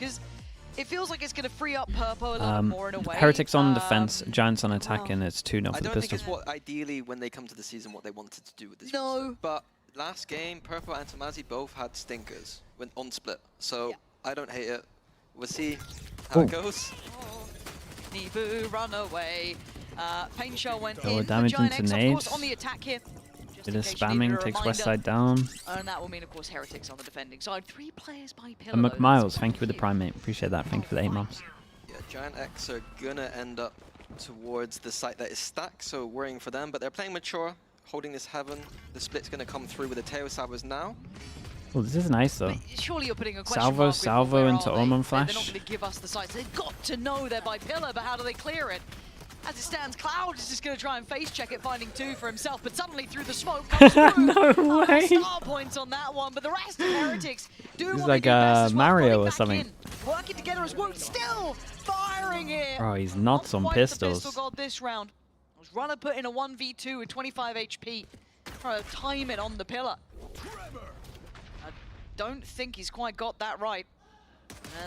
because it feels like it's going to free up Purpo a little more in a way. Heretics on defense, Giants on attack, and it's 2-0 for the I don't think Pistols. it's what ideally when they come to the season what they wanted to do with this roster. But last game, Purpo and Tomazi both had stinkers when on split, so I don't hate it. We'll see how it goes. Nibu, run away. Pain Shell went Oh, in. damage Giant into X, of nades. course, on the attack here. Bit of spamming, takes West Side down. And that will mean, of course, Heretics on the defending side. 3 players by pillar. And McMiles, thank you for the prime, mate. Appreciate that. Thank you for the 8 months. Yeah, Giant X are gonna end up towards the site that is stacked, so worrying for them. But they're playing mature, holding this heaven. The split's gonna come through with the Tail Salvos now. Well, this is nice though. But surely you're putting a question Salvo, mark salvo with into Omen Flash. They're not going to give us the sites. They've got to know they're by pillar, but how do they clear it? As it stands, Cloud is just going to try and face check it, finding 2 for himself, but suddenly through the smoke comes through. No way! Star points on that one, but the rest of Heretics do He's want like to do best as well, Mario or back something. in. Working together as Woot still firing here. Bro, he's nuts on Quite pistols. The pistol god this round. Was Runner put in a 1v2 with 25 HP. Trying to time it on the pillar. I don't think he's quite got that right.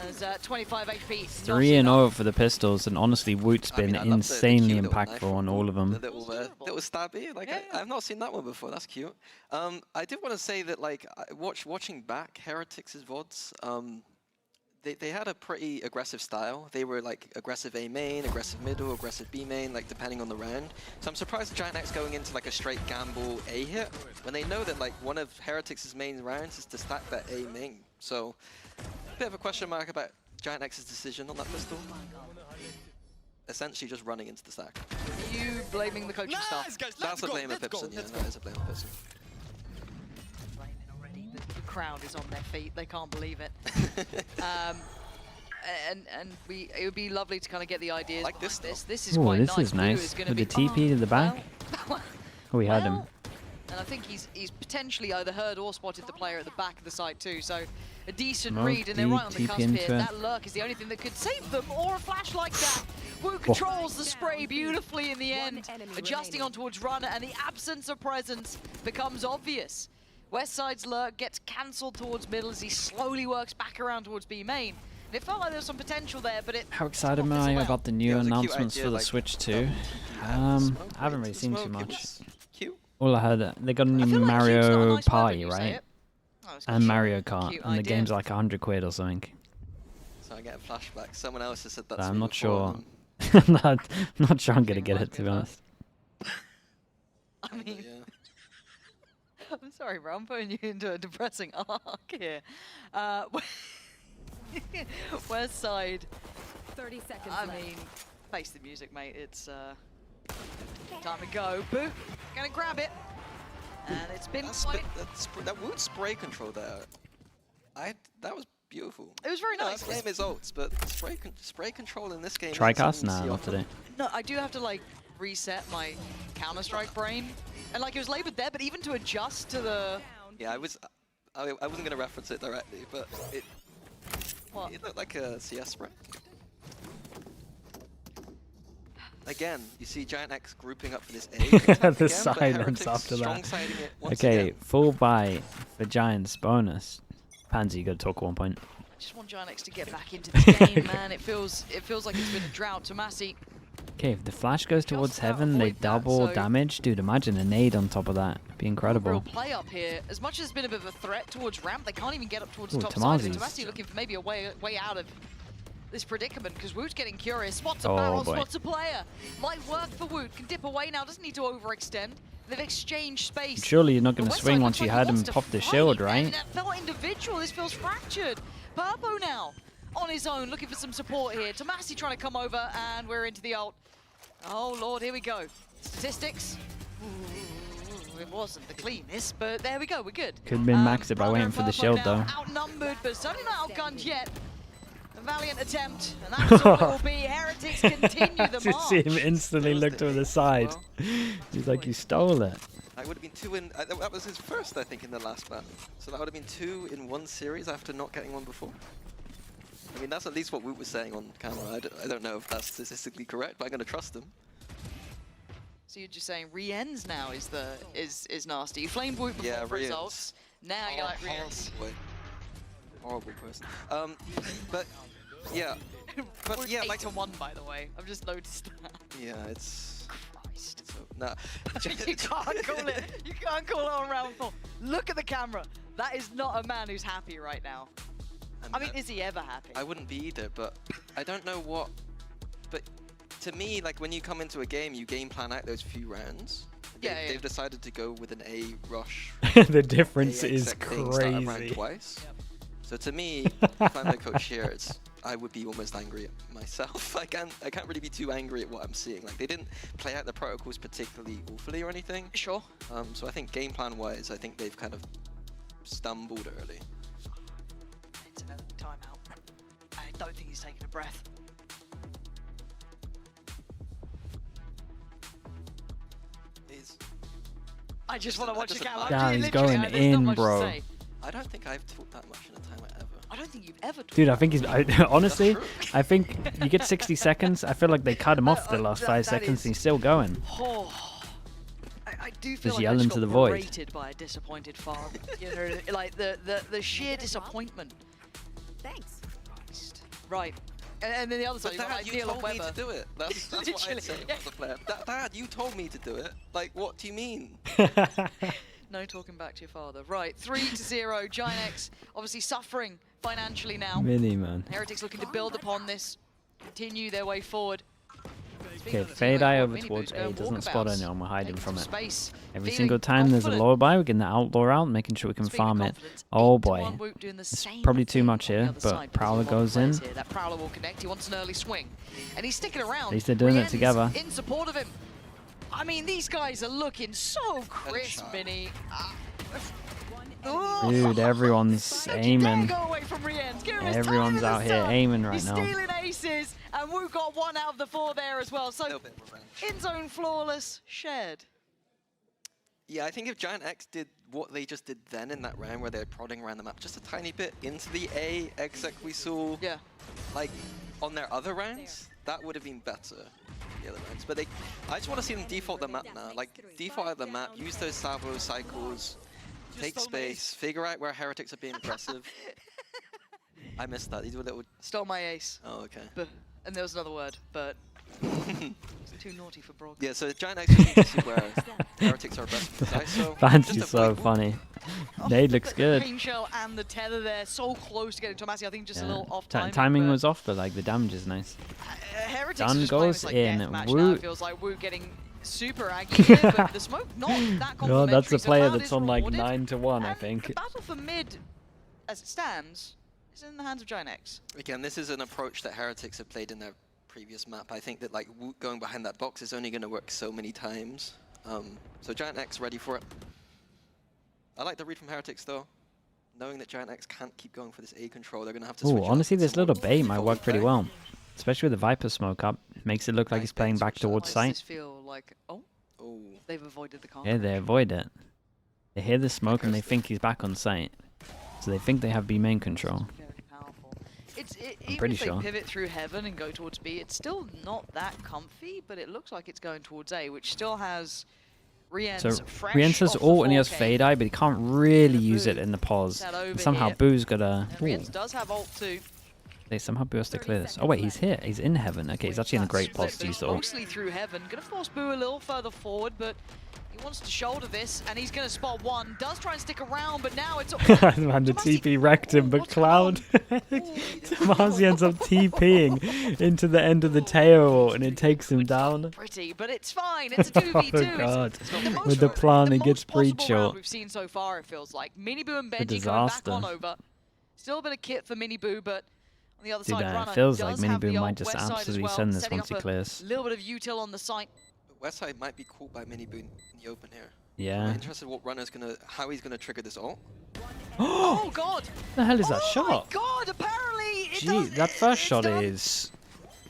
As 25 HP. 3-0 for the Pistols, and honestly, Woot's been I love the insanely cute little impactful knife on all of them. The little stabby. Like I've not seen that one before. That's cute. I did want to say that like watching back Heretics' VODs, they had a pretty aggressive style. They were like aggressive A main, aggressive middle, aggressive B main, like depending on the round. So I'm surprised Giant X going into like a straight gamble A hit when they know that like one of Heretics' main rounds is to stack that A main. So a bit of a question mark about Giant X's decision on that pistol. Essentially just running into the stack. You blaming the coaching staff? That's a blame of Pipson, yeah, that is a blame of Pipson. The crowd is on their feet. They can't believe it. It would be lovely to kind of get the ideas. Like this, this is Ooh, quite this nice. is nice. With the TP to the back. Well, Oh, we had him. And I think he's potentially either heard or spotted the player at the back of the site too. So a decent Smoke, read, and they're right on the TP cusp into here. it. That lurk is the only thing that could save them, or a flash like that. Wu controls the spray beautifully in the end, adjusting on towards Runner, and the absence of presence becomes obvious. West Side's lurk gets cancelled towards middle as he slowly works back around towards B main. And it felt like there was some potential there, but it... How excited am I about the new announcements for the Switch 2? I haven't really seen too much. All I heard, they got a new Mario Party, right? And Mario Kart, and the game's like 100 quid or something. So I get a flashback. Someone else has said that. I'm not sure. I'm not sure I'm gonna get it, to be honest. I mean, I'm sorry, bro. I'm putting you into a depressing arc here. West Side. 30 seconds I mean, face the music, mate. It's time to go. Boo, gonna grab it. And it's been that Woot spray control there. That was beautiful. It was very nice. That's lame as ults, but spray control in this game. Tricast? Nah, not today. No, I do have to like reset my Counter-Strike brain, and like it was labeled there, but even to adjust to the. Yeah, I wasn't gonna reference it directly, but it looked like a CS spray. Again, you see Giant X grouping up for this A. The silence after that. Okay, full buy for Giants bonus. Pansy, you gotta talk at one point. I just want Giant X to get back into this game, man. It feels like it's been a drought to Massey. Okay, if the flash goes towards heaven, they double damage. Dude, imagine a nade on top of that. It'd be incredible. Real play up here. As much as it's been a bit of a threat towards ramp, they can't even get up towards the top Tomazi's. side. Tomazi looking for maybe a way out of this predicament, because Woot's getting curious. Spots a barrel, spots a player. Might work for Woot. Can dip away now, doesn't need to overextend. They've exchanged space. Surely you're not going to swing once you had him pop the shield, right? That felt individual. This feels fractured. Purpo now on his own, looking for some support here. Tomazi trying to come over, and we're into the ult. Oh, Lord, here we go. Statistics. Ooh, it wasn't the cleanest, but there we go. We're good. Could have been maxed it by waiting for the shield, though. Outnumbered, but certainly not outgunned yet. A valiant attempt, and that's all it will be. Heretics continue the march. You see him instantly look to the side. He's like, you stole it. That would have been 2 in... that was his first, I think, in the last battle. So that would have been 2 in one series after not getting one before. I mean, that's at least what Woot was saying on camera. I don't know if that's statistically correct, but I'm going to trust him. So you're just saying re-ends now is nasty. You flamed Woot before for results. Now you're like re-ends. horrible person. But yeah, but yeah, like 8-1 by the way. I've just noticed that. Yeah, it's. Christ. So, nah. You can't call it. You can't call it on round 4. Look at the camera. That is not a man who's happy right now. I mean, is he ever happy? I wouldn't be either, but I don't know what. But to me, like when you come into a game, you game plan out those few rounds. They've decided to go with an A rush. The difference is crazy. crazy. Twice. Yep. So to me, if I'm the coach here, I would be almost angry at myself. I can't really be too angry at what I'm seeing. Like they didn't play out the protocols particularly awfully or anything. Sure. So I think game plan wise, I think they've kind of stumbled early. It's an early timeout. I don't think he's taking a breath. I just want to watch the camera. Yeah, he's going in, bro. I don't think I've talked that much in a timeout ever. I don't think you've ever talked. Dude, I think he's. Honestly, I think you get 60 seconds. I feel like they cut him off the last 5 seconds and he's still going. Oh, I do feel Just like yelling I just to the got void. berated by a disappointed father. You know, like the sheer disappointment. Thanks. Right. And then the other side, Dad, you told me to do it. That's what I'd say Yeah. as a player. Dad, you told me to do it. Like, what do you mean? No talking back to your father. Right, 3-0. Giant X obviously suffering financially now. Mini, man. Heretics looking to build upon this, continue their way forward. Okay, fade eye over towards A. Doesn't spot anyone. We're hiding from it. Every single time there's a lower buy, we're getting the outlaw out, making sure we can farm it. Oh boy. It's probably too much here, but Prowler goes in. That Prowler will connect. He wants an early swing. And he's sticking around. At least they're doing it together. In support of him. I mean, these guys are looking so crisp, Mini. Dude, everyone's aiming. Go away from Rienz. Give him his Everyone's time in out the here sun. aiming right He's now. stealing aces, and Wu got 1 out of the 4 there as well. So in zone flawless, shared. Yeah, I think if Giant X did what they just did then in that round where they're prodding around the map just a tiny bit into the A exec we saw, like on their other rounds, that would have been better. The other rounds, but I just want to see them default the map now. Like default out the map, use those salvo cycles, take space, figure out where Heretics are being aggressive. I missed that. You do a little. Stole my ace. Oh, okay. And there was another word, but it's too naughty for broad. Yeah, so Giant X needs to see where Heretics are best. Fancy's so funny. Nade looks good. Pain Shell and the tether there, so close to getting Tomasi. I think just a little off timing. Timing was off, but like the damage is nice. Heretics Done goes in. Wu feels like Wu getting super aggy here, but the smoke not that complimentary. No, that's a player so that's on like rewarded. 9-1, I think. The battle for mid, as it stands, is in the hands of Giant X. Again, this is an approach that Heretics have played in their previous map. I think that like Wu going behind that box is only going to work so many times. So Giant X ready for it. I like the read from Heretics though. Knowing that Giant X can't keep going for this A control, they're going to have to switch. Honestly, this little bait might work pretty well. Especially with the Viper smoke up. Makes it look like he's playing back towards Does site. this feel like, they've avoided the car. Yeah, they avoid it. They hear the smoke and they think he's back on site. So they think they have B main control. Very powerful. I'm pretty even if sure. they pivot through heaven and go towards B, it's still not that comfy, but it looks like it's going towards A, which still has Rienz So fresh Rienz has off the ult and he has 4K. fade eye, but he can't really use it in the pause. That over And somehow here. Boo's got a... And Rienz does have ult too. They somehow Boo has to clear this. Oh wait, he's here. He's in heaven. Okay, he's actually in a great pause to use the ult. Mostly through heaven. Gonna force Boo a little further forward, but he wants to shoulder this, and he's gonna spot one. Does try and stick around, but now it's... Man, the TP wrecked him, but Cloud... Tomasi ends up TPing into the end of the tail, and it takes him down. Pretty, but it's fine. It's a 2v2. Oh god. It's With the plan, the he gets most breach possible round shot. we've seen so far, it feels like. Miniboo and A Benji going back disaster. on over. Still a bit of kit for Miniboo, but on the other Dude, side, it Runner feels like does have Miniboo the might old just west side as absolutely well, send this setting once he up clears. a little bit of util on the site. Westside might be caught by Mini Boon in the open here. Yeah. I'm interested what Runner's how he's gonna trigger this ult. Oh god! The hell is that shot? Oh my god, apparently it Gee, does, that first it's shot done. is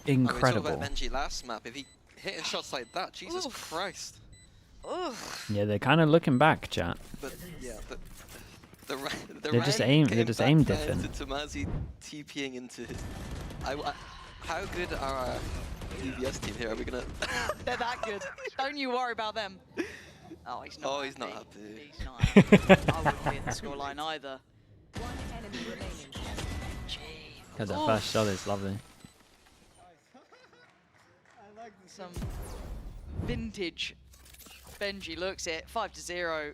We talked incredible. about Benji last map. If he hit shots like that, Jesus Oof. Christ. Ugh. Yeah, they're kind of looking back, chat. But yeah, but the They're just round aim- came they're just back aim down diffing. to Tomasi TPing into his. How good are our EVS team here? Are we gonna? They're that good. Don't you worry about them. Oh, he's not. Oh, happy. he's not happy. He's not happy. I wouldn't be in the scoreline either. One enemy remaining. God, that first shot is lovely. Some vintage Benji looks it. 5-0.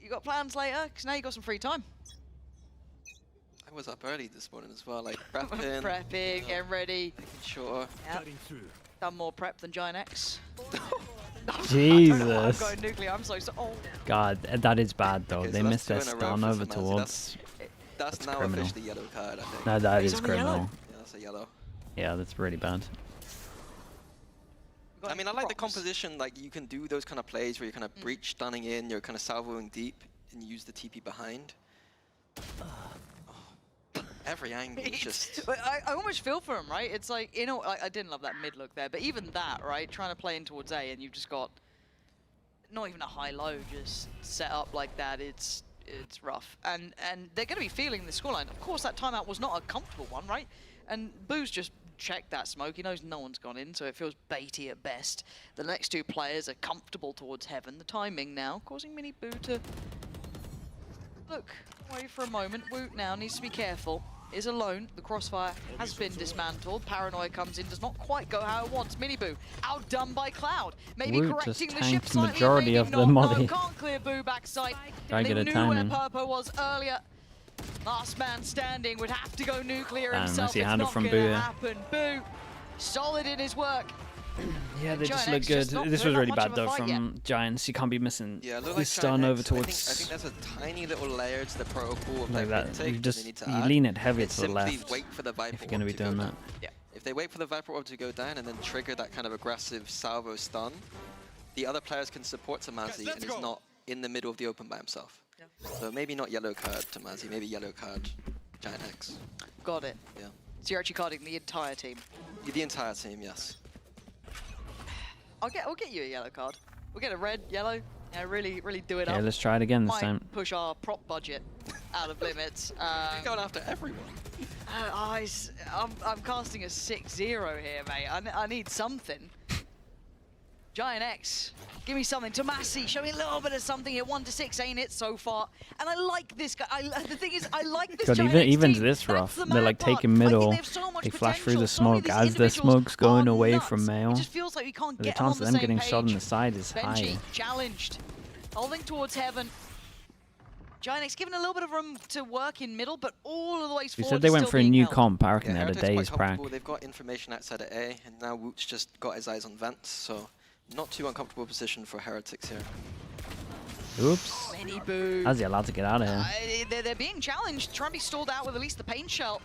You got plans later? Because now you got some free time. I was up early this morning as well, like prepping. Prepping, getting ready. Making sure. Yep. Done more prep than Giant X. Jesus. I'm going nuclear. I'm so sorry. God, that is bad though. Okay, they so missed their that's 2 in a stun row over for Mazzy. towards. That's now criminal. officially yellow card, I think. No, that He's is on the yellow. criminal. Yeah, that's a yellow. Yeah, that's really bad. I mean, I like the composition. Like, you can do those kind of plays where you're kind of breach stunning in, you're kind of salvoing deep, and you use the TP behind. Every angle is just... But I almost feel for him, right? It's like, you know, I didn't love that mid look there, but even that, right? Trying to play in towards A, and you've just got not even a high-low, just set up like that. It's rough, and they're going to be feeling the scoreline. Of course, that timeout was not a comfortable one, right? And Boo's just checked that smoke. He knows no one's gone in, so it feels baity at best. The next two players are comfortable towards heaven. The timing now causing Mini Boo to look away for a moment. Woot now needs to be careful. Is alone. The crossfire has been dismantled. Paranoia comes in, does not quite go how it wants. Mini Boo outdone by Cloud. Maybe Woot correcting just the ship tanked slightly. majority maybe of the not. molly. No, can't clear Boo backside. Try They get a knew timing. where Purpo was earlier. Last man standing would have to go nuclear Damn, himself. messy It's handle not from gonna Boo, yeah. happen. Boo, solid in his work. Yeah, they just Giant look X good. just not- This they're was not really much bad of a though fight from Giants. You can't be missing Yeah, look this like stun Giant over X, towards I think there's a tiny little layer to the protocol of like their that. intake You that just they need to you add. lean it heavy It's to the simply left wait for the Viper if you're gonna be orb to go doing down. that. Yeah. If they wait for the Viper orb to go down and then trigger that kind of aggressive salvo stun, the other players can support Tamazi and he's not in the middle of the open by himself. Yeah. So maybe not yellow card Tamazi, maybe yellow card Giant X. Got it. Yeah. So you're actually carding the entire team. The entire team, yes. We'll get you a yellow card. We'll get a red, yellow. Yeah, really do it Okay, up. let's try it again this Might time. push our prop budget out of limits. You're going after everyone. I'm casting a 6-0 here, mate. I need something. Giant X, give me something. Tomasi, show me a little bit of something here. 1-6, ain't it so far? And I like this guy. The thing is, I like this God, Giant X even team. this That's rough. the They're like mad part. taking I think middle. they have so much They flash through the potential. So many of smoke these as the individuals smoke's going are away nuts. from Mail. It just feels like we can't The get chance on of the them same getting page. shot in the side is Benji high. challenged, holding towards heaven. Giant X given a little bit of room to work in middle, but all of the way We forward said they is went still for a being new held. comp. I reckon Yeah, they had a Heretics quite day's prac. comfortable. They've got information outside of A, and now Woot's just got his eyes on vents, so not too uncomfortable position for Heretics here. Oops. Mini Boo. How's he allowed to get out of here? They're being challenged, trying to be stalled out with at least the pain shell.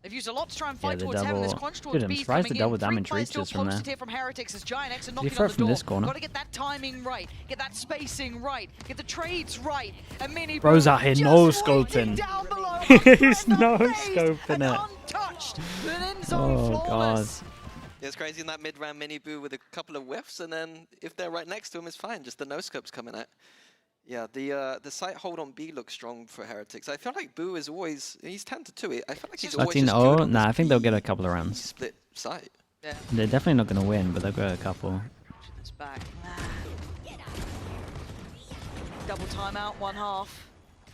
They've used a lot to try and Yeah, fight the towards heaven. There's double- crunch Dude, towards I'm B surprised the coming double in. 3 damage players still reaches from posted there. here from Heretics as Giant X are you knocking throw on it the from door. this corner? Got to get that timing right, get that spacing right, get the trades right. And Mini Bro's Boo out here just no-scoping. waiting down below, He's unfazed no-scoping and it. untouched, with an end zone Oh, God. flawless. Yeah, it's crazy in that mid-round Mini Boo with a couple of whiffs, and then if they're right next to him, it's fine. Just the no-scopes coming out. Yeah, the site hold on B looks strong for Heretics. I feel like Boo is always, he's 10-2. I feel like he's always just good 13-0? on Nah, this I think they'll get a B couple of rounds. split site. Yeah, They're definitely not going to win, but they'll get a couple. it's back. Double timeout, 1/2. Yeah,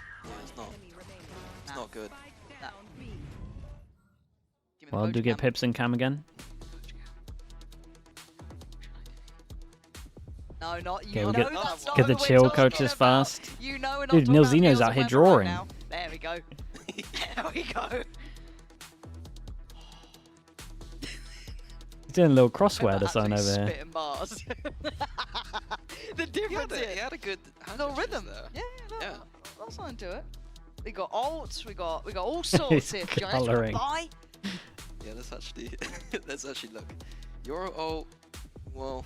it's not good. No. Give me the Well, poach do get cam. Pips and Cam again? No, not you. Okay, we'll know get- that's not get the what we're chill talking coaches about. first. You know we're not Dude, talking about Nilzino's kills out and here whether or not drawing. now. There we go. There we go. He's doing a little crossword or something Actually over here. spitting bars. The difference He here. had a good No hand rhythm. gestures Yeah, there. no, Yeah. that's something to it. We got ults, we got all sorts here. Giants, we got colouring. buy. Yeah, let's actually look. Your ult, well,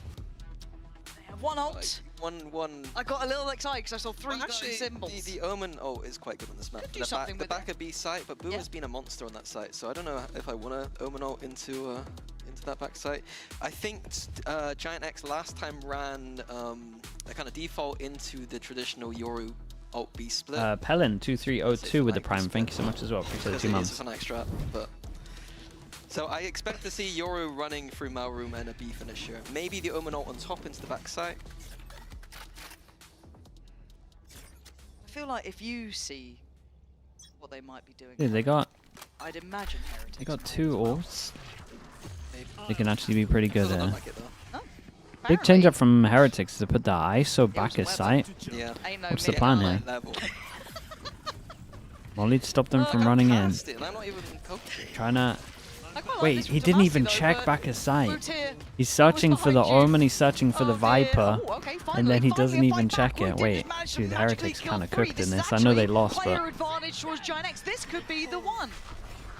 They have one ult. like one. I got a little excited because I saw 3 Well, actually, symbols. the Omen ult is quite good on this map. Could do The something back, the with back it. of B site, but Boo Yeah. has been a monster on that site, so I don't know if I want to Omen ult into that back site. I think Giant X last time ran a kind of default into the traditional Yoru ult B split. Pelin 2302 with the Like Prime. this Thank you bit. so much as well. Appreciate the Because 2 it is months. an extra, but so I expect to see Yoru running through Maelroom and a B finisher. Maybe the Omen ult on top into the back site. I feel like if you see what they might be doing. Dude, they got I'd imagine Heretics. they got 2 ults. They can actually be pretty good there. Big change up from Heretics is to put the ISO back as sight. Yeah. What's the plan here? Molly to stop them from running in. Trying to... Wait, he didn't even check back his sight. He's searching for the Omen, he's searching for the Viper, and then he doesn't even check it. Wait, dude, Heretics kind of cooked in this. I know they lost, but... This could be the one.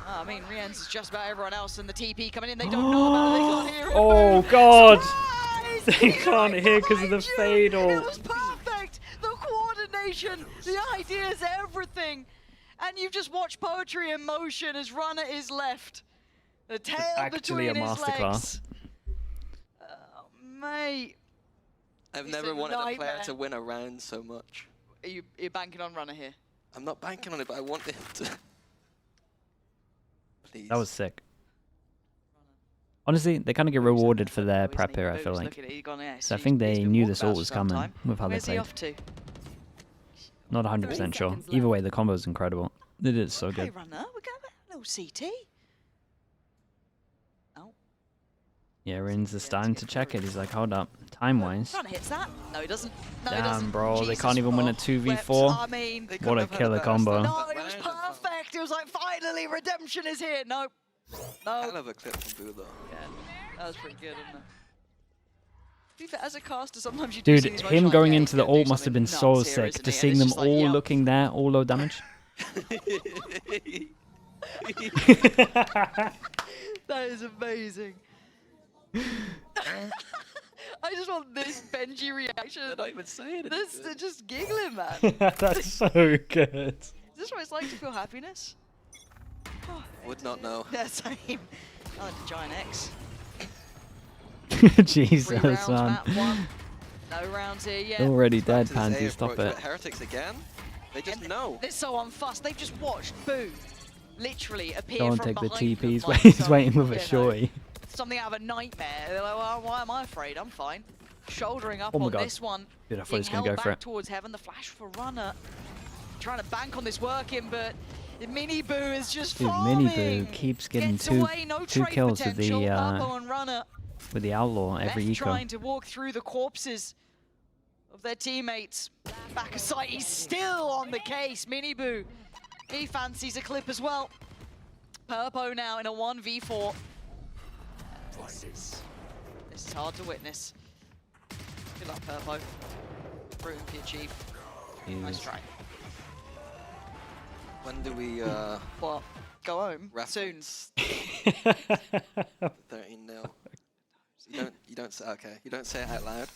I mean, Rien's is just about everyone else, and the TP coming in, they don't know about it, they can't hear it. Oh, God! They can't hear because of the fatal. It was perfect! The coordination, the ideas, everything. And you've just watched poetry in motion as Runner is left. The tail Actually between a his masterclass. legs. Oh, mate. I've never wanted a player to win a round so much. You're banking on Runner here? I'm not banking on it, but I want him to. Please. That was sick. Honestly, they kind of get rewarded for their prep here, I feel like. So I think they knew this ult was coming with how they played. Not 100% sure. Either way, the combo is incredible. They did it so good. Runner, we got a little CT. Oh. Yeah, Rins is starting to check it. He's like, hold up. Time-wise. Runner hits that. No, he doesn't. No, Damn, he doesn't. bro. Jesus, They can't even win a 2v4. I mean, What a killer combo. no, it was perfect. It was like, finally, redemption is here. No. Hell of a clip from Boo, though. Yeah, that was pretty good, isn't it? To be fair, as a caster, sometimes you do Dude, him going into the ult must have been so sick. Just seeing them all looking there, all low damage. That is amazing. I just want this Benji reaction. They're not even saying it. They're just giggling, man. That's so good. Is this what it's like to feel happiness? Would not know. Yeah, same. Oh, Giant X. Jesus, 3 rounds, man. Matt, 1. No rounds here yet. Already dead, Pansy, stop it. Heretics again? They just know. They're so unfussed. They've just watched Boo literally appear Don't from take the behind them TPs, like he's some, waiting with you a know, shorty. something out of a nightmare. They're like, well, why am I afraid? I'm fine. Shouldering up Oh my on God. this one. Dude, I thought he Being was going to held go for back it. towards heaven. The flash for Runner. Trying to bank on this working, but Mini Boo is just Dude, farming. Mini Boo keeps getting Gets two away, no trade kills with potential. the Purple and Runner Outlaw every left eco. trying to walk through the corpses of their teammates. Back aside, he's still on the case. Mini Boo, he fancies a clip as well. Purpo now in a 1v4. This is hard to witness. Good luck, Purpo. Room for your chief. Nice try. When do we What? Go home soon. 13-0. You don't say okay. You don't say it out loud.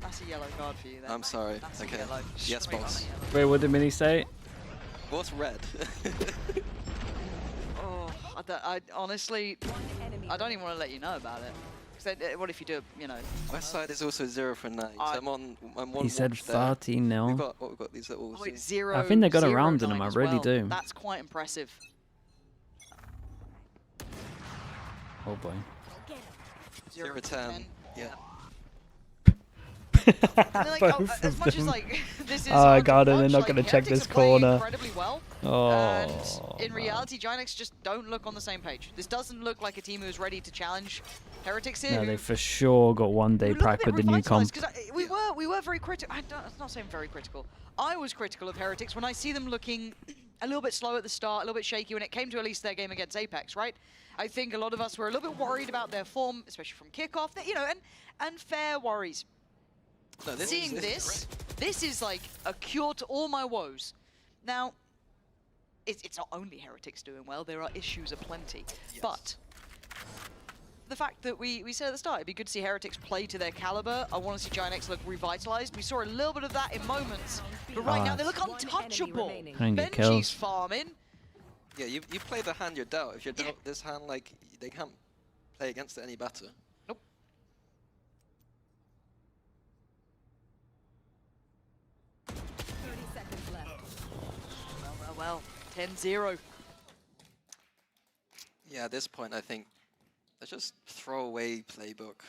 That's a yellow card for you then. I'm sorry. That's Okay. a yellow. Yes, Straight on boss. a yellow. Wait, what did Mini say? What's red? Oh, I honestly, I don't even want to let you know about it. 'Cause what if you do, you know? West side is also 0 for 9. So I'm on one He said watch there. 13-0. We've got these little. Oh, it's 0. I think they got a 0, round in 9 them, I as really well. do. That's quite impressive. Oh boy. 0 10. Yeah. And then, like, Both as of much as them. like this is Oh, hard to God, and they're watch, not like, gonna check Heretics this are playing corner. incredibly well. Oh, And in man. reality, Ginex just don't look on the same page. This doesn't look like a team who's ready to challenge Heretics here. No, they for sure got one day prac with the new comp. We were very critical. I'm not saying very critical. I was critical of Heretics when I see them looking a little bit slow at the start, a little bit shaky when it came to at least their game against Apex, right? I think a lot of us were a little bit worried about their form, especially from kickoff. You know, and fair worries. No, Seeing this is like a cure to all my woes. Now, it's not only Heretics doing well, there are issues aplenty. Yes. But the fact that we said at the start, it'd be good to see Heretics play to their caliber. I want to see Ginex look revitalized. We saw a little bit of that in moments, but right now they look untouchable. Benji's farming. Yeah, you play the hand you're dealt. If you're dealt this hand, like, they can't play against it any better. Nope. Well, 10-0. Yeah, at this point, I think let's just throw away playbook.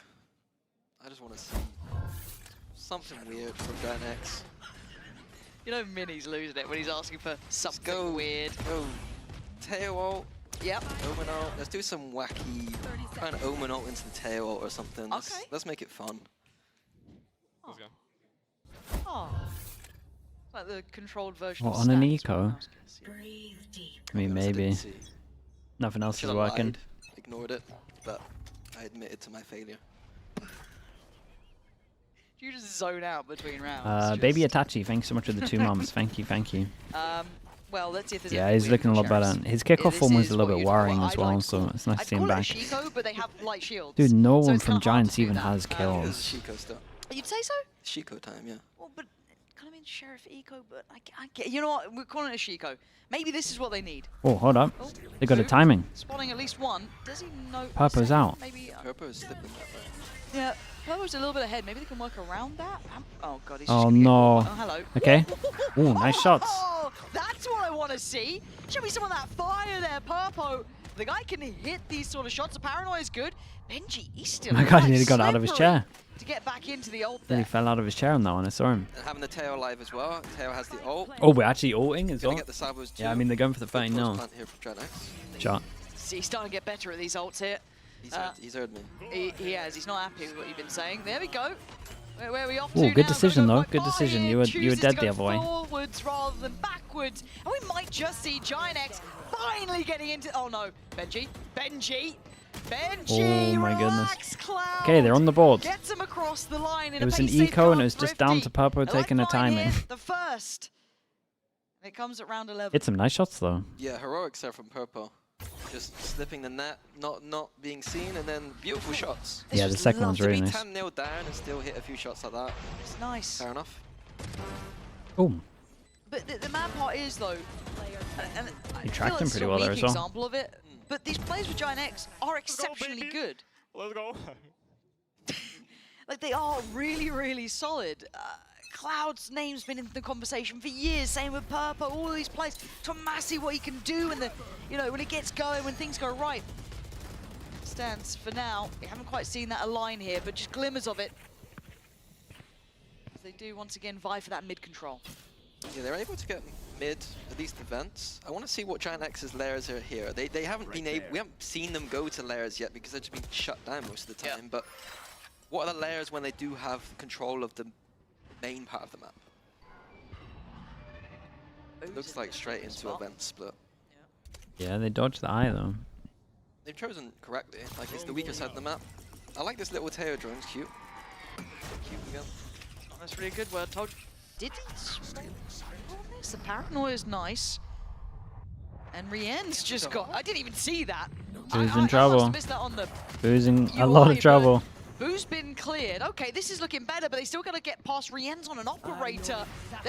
I just want to see something weird from Ginex. You know Minnie's losing it when he's asking for something weird. Go. Tail ult. Yep. Omen ult. Let's do some wacky kind of Omen ult into the tail ult or something. Let's make it fun. Let's go. Oh. Like the controlled version What, of on an stats, eco? what else can I see? I mean, maybe. Nothing else is Should've working. lied, ignored it, but I admitted to my failure. You just zone out between rounds. Baby Itachi, thanks so much for the 2 months. Thank you, thank you. Well, let's see if there's Yeah, anything he's weird looking a from lot better. Sheriff's. His kickoff This form was is a little what bit you'd- worrying what as I'd well, like so to- it's nice to I'd see him call it a back. Shiko, but they have light shields. Dude, no so one it's from kinda hard Giants to do even that. has It's kills. Shiko stuff. You'd say so? Shiko time, yeah. Well, but kind of means Sheriff Eco, but I get. You know what? We're calling it a Shiko. Maybe this is what they need. Oh, hold up. Oh, They got a two. timing. Spotting at least one. Does he know? Purpo's out. Maybe. Purpo is slipping that way. Yeah, Purpo's a little bit ahead. Maybe they can work around that. Oh god, he's Oh, just gonna get no. caught. Oh, hello. Okay. Ooh, nice shots. Oh, that's what I want to see. Show me some of that fire there, Purpo. The guy can hit these sort of shots. The paranoia is good. Benji, he's still My god, alive. he nearly got out of his Slippery chair. to get back into the ult Then he there. fell out of his chair on that one, I saw him. And having the tail alive as well. Tail has the ult. Oh, we're actually ulting as Gonna well? get the Sabos too. Yeah, I mean, they're going for the Good 30 close now. plant here from Dreadnoughts. Shot. See, he's starting to get better at these ults here. He's heard me. He has. He's not happy with what you've been saying. There we go. Where are we off Ooh, to good now? decision, Gotta go though. quite Good far decision. here. You were Chooses dead to the go other way. forwards rather than backwards. And we might just see Giant X finally getting into... Oh, no. Benji. Benji. Oh, my goodness. Relax, Cloud. Okay, they're on the board. Gets him across the line in It a was an pace-safe eco, and it path, was just down to Thrifty. Purpo taking a lifeline timing. here, the first. And it comes at round 11. Hit some nice shots, though. Yeah, heroics there from Purpo. Just slipping the net, not being seen, and then beautiful shots. This Yeah, the was second one's lovely. really To be nice. 10-0 down and still hit a few shots like that. It's nice. Fair enough. Boom. But the mad part is, though, and He I tracked feel him it's pretty a well there weak as well. example of it, but these players with Giant X are exceptionally baby. good. Let's go. Like, they are really, really solid. Cloud's name's been in the conversation for years, same with Purpo, all of these players. Tomasi, what he can do when when it gets going, when things go right. Stands for now. We haven't quite seen that align here, but just glimmers of it. As they do once again vie for that mid control. Yeah, they're able to get mid, at least events. I want to see what Giant X's layers are here. They haven't been able, we haven't seen them go to layers yet because they've just been shut down most of the time. But what are the layers when they do have control of the main part of the map? Looks like straight into event split. Yeah, they dodged the eye, though. They've chosen correctly. Like, it's the weaker side of the map. I like this little tail drone. It's cute. Cute again. Oh, that's really good word. Told you. Did he spray on this? The paranoia is nice. And Rien's just got... I didn't even see that. Boo's I in trouble. must have missed that on the Boo's in a UI, lot of but trouble. Boo's been cleared. Okay, this is looking better, but they still got to get past Rien's on an operator.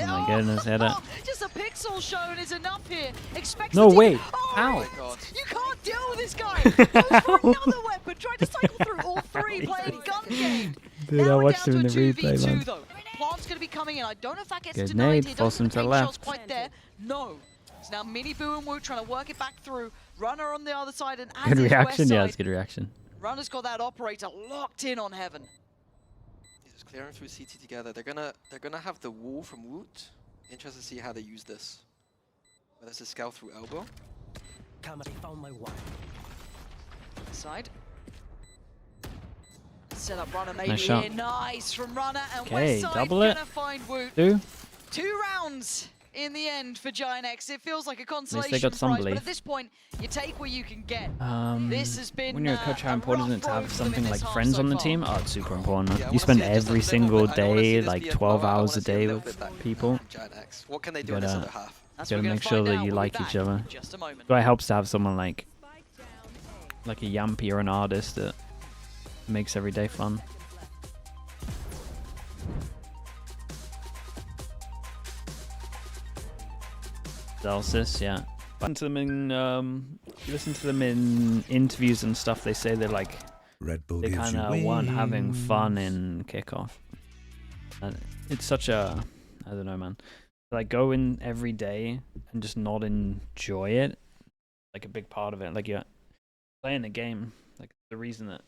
Oh my goodness, hit it. Just a pixel shown is enough here. Expects No, the wait. team- Oh, How? my God. You can't deal with this guy. Goes for another weapon. Tried to cycle through all three, playing gun game. Dude, Now I we're watched down him in to the a replay, 2v2 man. though. Plant's going to be coming in. I don't know if that gets Good to 90. nade, It force doesn't him to look the like shot's left. quite there. No. It's now Mini Boo and Wu trying to work it back through. Runner on the other side and as Good is reaction, West yeah, side. it's good reaction. Runner's got that operator locked in on Heaven. He's just clearing through CT together. They're gonna have the wall from Woot. Interested to see how they use this. Whether it's a scout through elbow. Found my wife. Side. Set up Runner maybe Nice shot. here. Nice from Runner and Okay, Westside double it. gonna find Woot. 2. 2 rounds in the end for Giant X. It feels like a consolation got some prize, but belief. at this point, you take what you can get. Um, This has been when you're a coach, how a important is it rough to have road for them in something this like half friends so on the far. team? Oh, it's super important. Yeah, I You wanna spend see it just a every little single bit. I don't wanna see day, this like be a 12 blowout. I hours wanna a see day little with bit back people. from Giant X. What can they do in this Gotta- other half? That's Gotta what we're make gonna sure find that out. you We'll be like back each other. in just a moment. So it helps to have someone like a Yampy or an artist that makes every day fun. Celsius, yeah. Listen to them in you listen to them in interviews and stuff. They say they're like Red Bull they gives kind you of weren't having fun wings. in kickoff. And it's such a I don't know, man. Like go in every day and just not enjoy it. Like a big part of it. Like you're playing the game. Like the reason that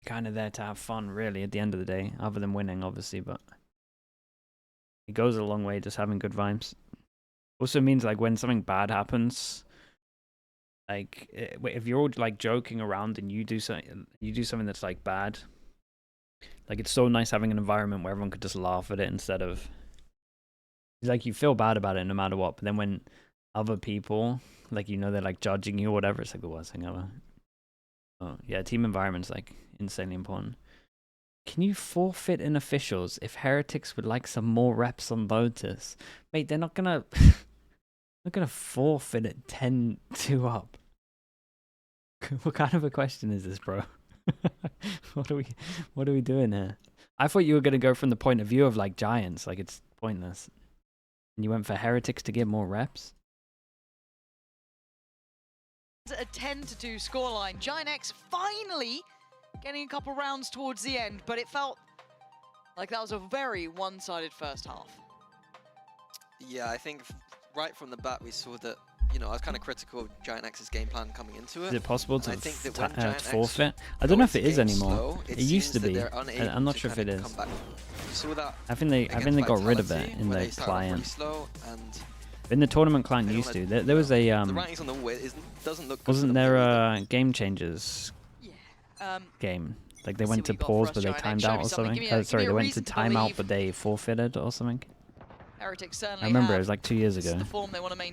you're kind of there to have fun, really, at the end of the day, other than winning, obviously. But It goes a long way just having good vibes. Also means like when something bad happens, like if you're all like joking around and you do something that's like bad, like it's so nice having an environment where everyone could just laugh at it instead of like you feel bad about it no matter what. But then when other people like they're like judging you or whatever, it's like the worst thing ever. Oh yeah, team environment's like insanely important. Can you forfeit in officials if Heretics would like some more reps on Lotus? Mate, they're not gonna forfeit it 10-2 up. What kind of a question is this, bro? What are we doing here? I thought you were gonna go from the point of view of like Giants, like it's pointless. And you went for Heretics to get more reps? A 10-2 scoreline. Giant X finally getting a couple rounds towards the end, but it felt like that was a very one-sided first half. Yeah, I think right from the bat we saw that, I was kind of critical of Giant X's game plan coming into it. Is it possible to forfeit? I I don't know if it is anymore. It used to be. I'm not sure if it is. I think they got rid of it in the client. In the tournament client used to. There was a wasn't there game changers game? Like they went to pause but they timed out or something. Sorry, they went to timeout but they forfeited or something. Heretics I remember it was like 2 years ago.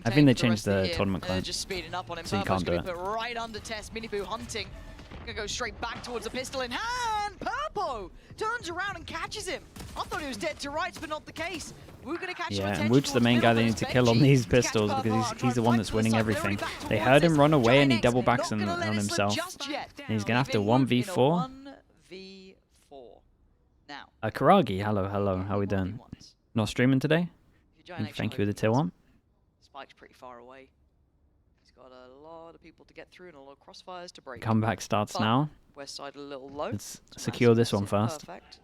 I think they changed the tournament client, just speeding up on him. so you can't do it. But right under test, Miniboo hunting. Gonna go straight back towards the pistol in hand. Purpo turns around and catches him. I thought he was dead to rights, but not the case. We're gonna catch him. Yeah, and Woot's the main guy they need to kill on these pistols because he's the one that's winning everything. They heard him run away and he double backs on himself. And he's gonna have to 1v4. 1v4. Now. Karagi, hello, how we doing? Not streaming today? Thank you with the tier 1. Spike's pretty far away. He's got a lot of people to get through and a lot of crossfires to break. Comeback starts now. West side a little low. Let's secure this one first. Perfect.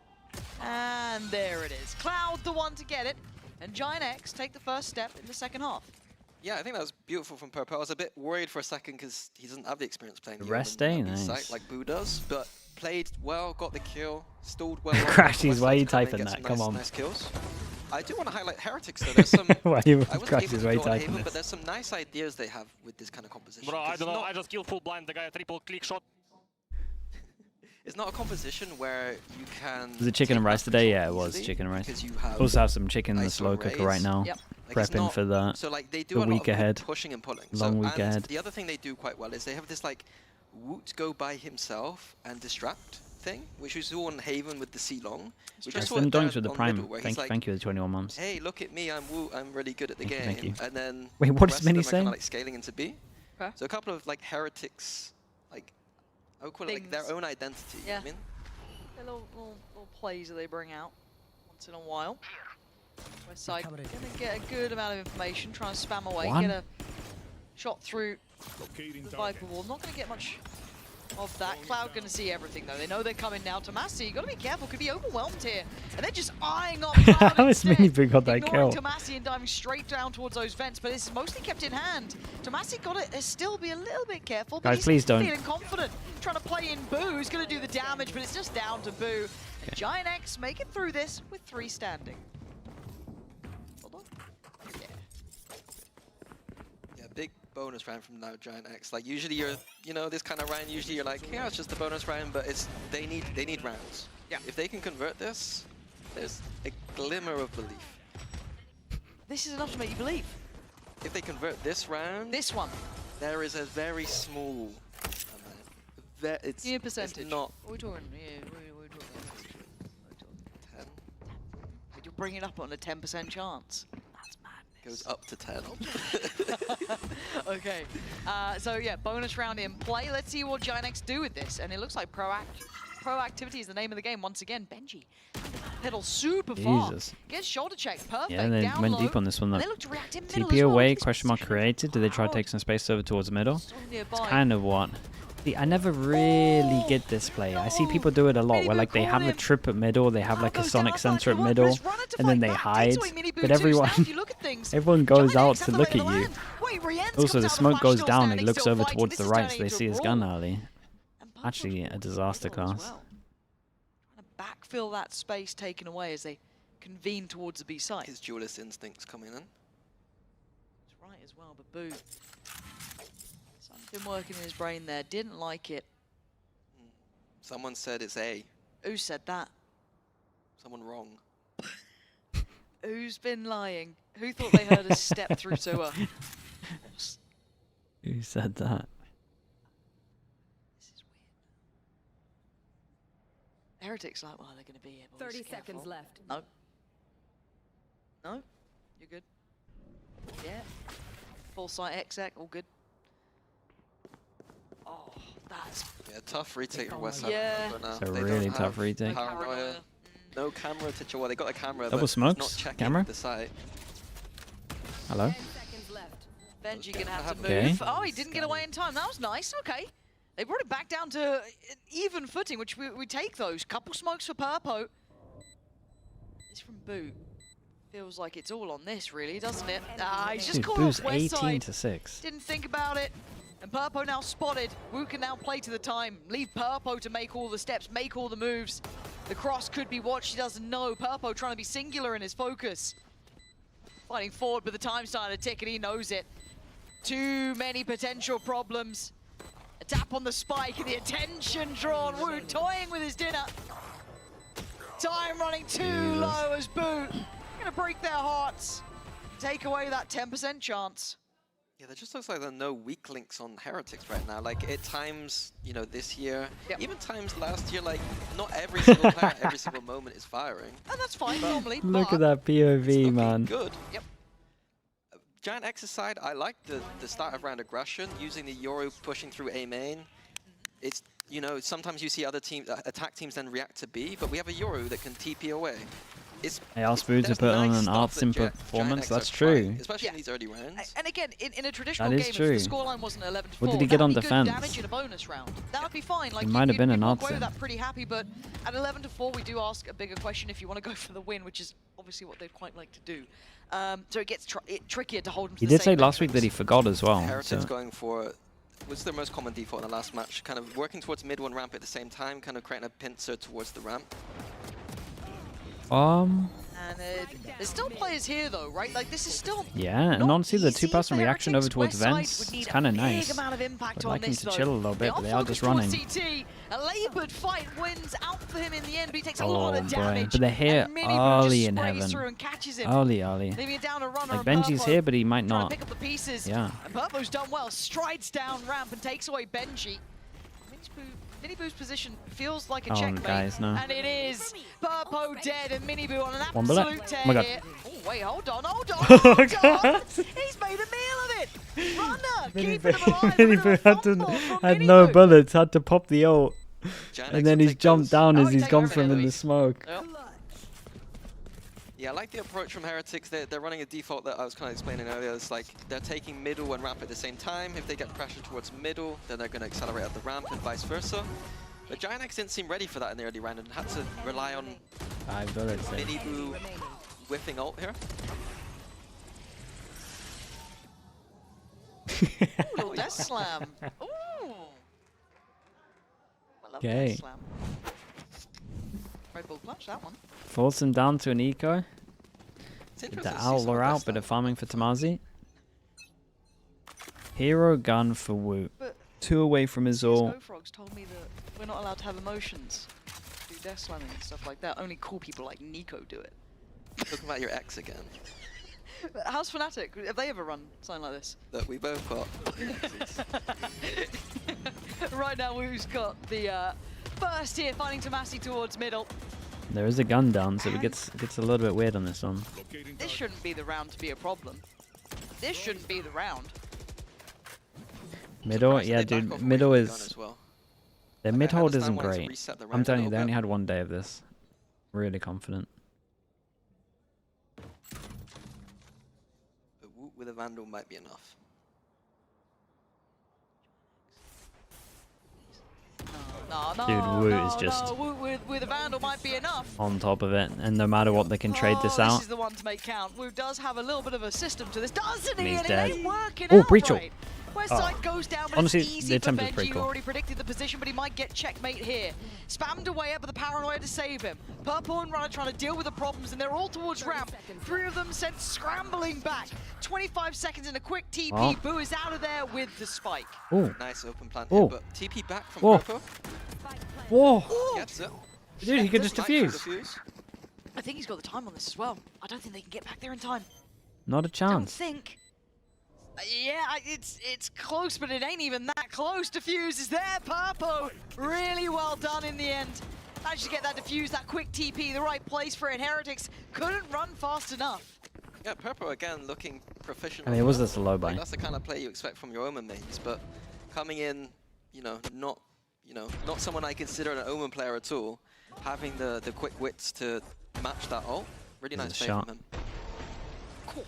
And there it is. Cloud the one to get it. And Giant X take the first step in the second half. Yeah, I think that was beautiful from Purple. I was a bit worried for a second because he doesn't have the experience playing the rest day, nice. Like Boo does, but played well, got the kill, stalled well. Crashies, why are you typing that? Come on. Nice kills. I do want to highlight Heretics though. There's some. Why are you Crashies, why are you typing this? But there's some nice ideas they have with this kind of composition. Bro, I don't know. I just killed full blind the guy. Triple click shot. It's not a composition where you can. Was it chicken and rice today? Yeah, it was chicken and rice. Also have some chicken in the slow cooker right now. Yep. Prepping for the, so like they do the a week lot of ahead. Pushing and pulling. Long week ahead. The other thing they do quite well is they have this like Woot go by himself and distract thing, which we saw on Haven with the C-Long. Yes, them doings with the Prime. Thank you, the 21 months. Hey, look at me, I'm Woot, I'm really good at the game. Thank you. And then wait, what is Mini saying? Like scaling into B. Okay. So a couple of like Heretics, like I would call it like their own identity. Yeah. You know what I mean? Little plays that they bring out once in a while. West side gonna get a good amount of information, trying to spam away, get a shot through the Viper wall. Not gonna get much of that. Cloud gonna see everything though. They know they're coming now. Tomasi, you gotta be careful, could be overwhelmed here. And they're just eyeing up Cloud How is Mini Boo got that kill? Tomasi and diving straight down towards those vents, but it's mostly kept in hand. Tomasi gotta still be a little bit careful, but guys, please don't. Feeling confident. Trying to play in Boo, who's gonna do the damage, but it's just down to Boo. And Giant X make it through this with 3 standing. Hold on. Yeah, big bonus round from now Giant X. Like usually you're, this kind of round, usually you're like, yeah, it's just a bonus round, but they need rounds. Yeah. If they can convert this, there's a glimmer of belief. This is enough to make you believe. If they convert this round, This one. there is a very small amount. It's percentage. It's not. What are we talking? Yeah, we're talking. 10. But you're bringing it up on a 10% chance. That's madness. Goes up to 10. Okay. So yeah, bonus round in play. Let's see what Giant X do with this. And it looks like proactivity is the name of the game once again. Benji, pedal super far. Jesus. Gets shoulder check, perfect. Yeah, they down went low. deep on this one though. They look to react in middle as TP well. away, Look at this question mark position. created. Do they try to take some space over towards the middle? So nearby. It's kind of what. See, I never really get this play. I see people do it a lot where like they have a trip at middle, they have like a sonic sensor at middle, and then they hide. But everyone goes out to look at you. Also, the smoke goes down, he looks over towards the right, so they see his gun early. Actually, a disaster class. Trying to backfill that space taken away as they convene towards the B site. His duelist instincts coming in. He's right as well, but Boo. Something working in his brain there. Didn't like it. Someone said it's A. Who said that? Someone wrong. Who's been lying? Who thought they heard us step through to a... Who said that? This is weird. Heretics like, well, they're going to be here. 30 seconds left. No. No? You're good? Yeah. Full site exec, all good. Oh, that's... Yeah, tough retake from West Side. Yeah. Now. It's a They really don't tough have retake. Paranoia. No camera to well, they got a camera, Double but smokes, not checking camera. the site. Hello? 10 seconds left. Benji gonna have to move. Okay. Oh, he didn't get away in time. That was nice. Okay. They brought it back down to even footing, which we take those. Couple smokes for Purpo. It's from Boo. Feels like it's all on this, really, doesn't it? Ah, he's just Dude, caught Boo's off West 18 side. to 6. Didn't think about it. And Purpo now spotted. Wu can now play to the time. Leave Purpo to make all the steps, make all the moves. The cross could be watched. He doesn't know. Purpo trying to be singular in his focus. Fighting forward, but the time started to tick and he knows it. Too many potential problems. A tap on the spike and the attention drawn. Wu toying with his dinner. Time running too low as Boo. Gonna break their hearts. Take away that 10% chance. Yeah, there just looks like there are no weak links on Heretics right now. Like, at times, you know, this year, even times last year, like, not every single player, every single moment is firing. And that's fine normally, Look but at that It's POV, looking man. good. Yep. Giant X's side, I like the start of round aggression, using the Yoru pushing through A main. It's, you know, sometimes you see other teams, attack teams then react to B, but we have a Yoru that can TP away. I asked Boo to there's put on nice an stuff art that sim Giant performance. X That's are trying, true. especially Yeah. in these early rounds. And again, in a traditional That game, is if true. the scoreline wasn't 11 to 4, What did he get on that'd be defense? good damage in a bonus round. That would be fine. Like, might have been an walk away option. with that pretty happy, but at 11 to 4, we do ask a bigger question if you want to go for the win, which is obviously what they'd quite like to do. So it gets trickier to hold them to He the did say same last week that he metrics. forgot as well. Heretics So. going for, what's their most common default in the last match? Kind of working towards mid one ramp at the same time, kind of creating a pincer towards the ramp. And there's still players here though, right? Like this is still Yeah, and not honestly, the easy two-person for reaction over Heretics. towards West side vents would is need kind of a nice. big amount of impact I'd on like him this, to though. chill a little bit, but they are just running. CT. A laboured fight wins out for him in the end, but he takes a Oh lot of boy, damage. but they're here and Miniboo early just in sprays heaven. through and catches him. Early. Leaving it down a runner. Like and Benji's Purpo here, but he might trying not. to pick up the pieces. Yeah. And Purpo's done well. Strides down ramp and takes away Benji. Miniboo's position feels like a Oh, checkmate. guys, no. And it is. Purpo dead and Miniboo on an One bullet. absolute tear Oh my God. here. Oh, wait, hold on. Hold Oh, on. God. He's made a meal of it. Runner, keeping him alive. Miniboo had no bullets, had to pop the ult. Giant And X then will he's take jumped those. down Oh, as he's he's taking gone over from there, in the Louis. smoke. Yep. Yeah, I like the approach from Heretics. They're running a default that I was kind of explaining earlier. It's like they're taking middle and ramp at the same time. If they get pressure towards middle, then they're going to accelerate at the ramp and vice versa. But Giant X didn't seem ready for that in the early round and had to rely on 5 bullets there. Miniboo whiffing ult here. Little death slam. Ooh. I love Okay. death slam. Red Bull clutch, that one. Force him down to an eco. It's The interesting to see owl some are of out, this bit of stuff. farming for Tamazi. Hero gun for Wu. But 2 away from his ult. CSGO Frogs told me that we're not allowed to have emotions. Do death slamming and stuff like that. Only cool people like Nico do it. Talking about your ex again. How's Fnatic? Have they ever run something like this? That we both got. Right now, Wu's got the first here, finding Tomasi towards middle. There is a gun down, so it gets a little bit weird on this one. This shouldn't be the round to be a problem. This shouldn't be the round. Middle, Surprised yeah, they back dude, off away middle from the gun is... as well. Their Like, I mid hold understand isn't wanting to great. reset the round I'm a telling you, little they only bit. had one day of this. Really confident. But Woot with a Vandal might be enough. No, Dude, Wu is just- no, Wu with a Vandal might be enough. On top of it, and no matter what, they can trade this out. This is the one to make count. Wu does have a little bit of a system to this, doesn't he? And he's And dead. it ain't working Oh, out Breachel. right. Westside goes down, but Honestly, it's easy the for attempt is Benji, pretty who cool. already predicted the position, but he might get checkmate here. Spammed away up with the paranoia to save him. Purple and Runner trying to deal with the problems, and they're all towards ramp. 3 of them sent scrambling back. 25 seconds in a quick TP. Oh. Boo is out of there with the spike. Oh, Nice open plant Oh. here, but TP back from Whoa. Purple. whoa! Gets it. Dude, he could just Nice defuse. defuse. I think he's got the time on this as well. I don't think they can get back there in time. Not a Don't chance. think. Yeah, it's close, but it ain't even that close. Defuse is there, Purple. Really well done in the end. Managed to get that defuse, that quick TP, the right place for it. Heretics couldn't run fast enough. Yeah, Purple again looking proficient. I mean, it was just a low buy. Like, that's the kind of play you expect from your Omen mains, but coming in, not someone I consider an Omen player at all. Having the quick wits to match that ult, really nice play shot. from him. Cool.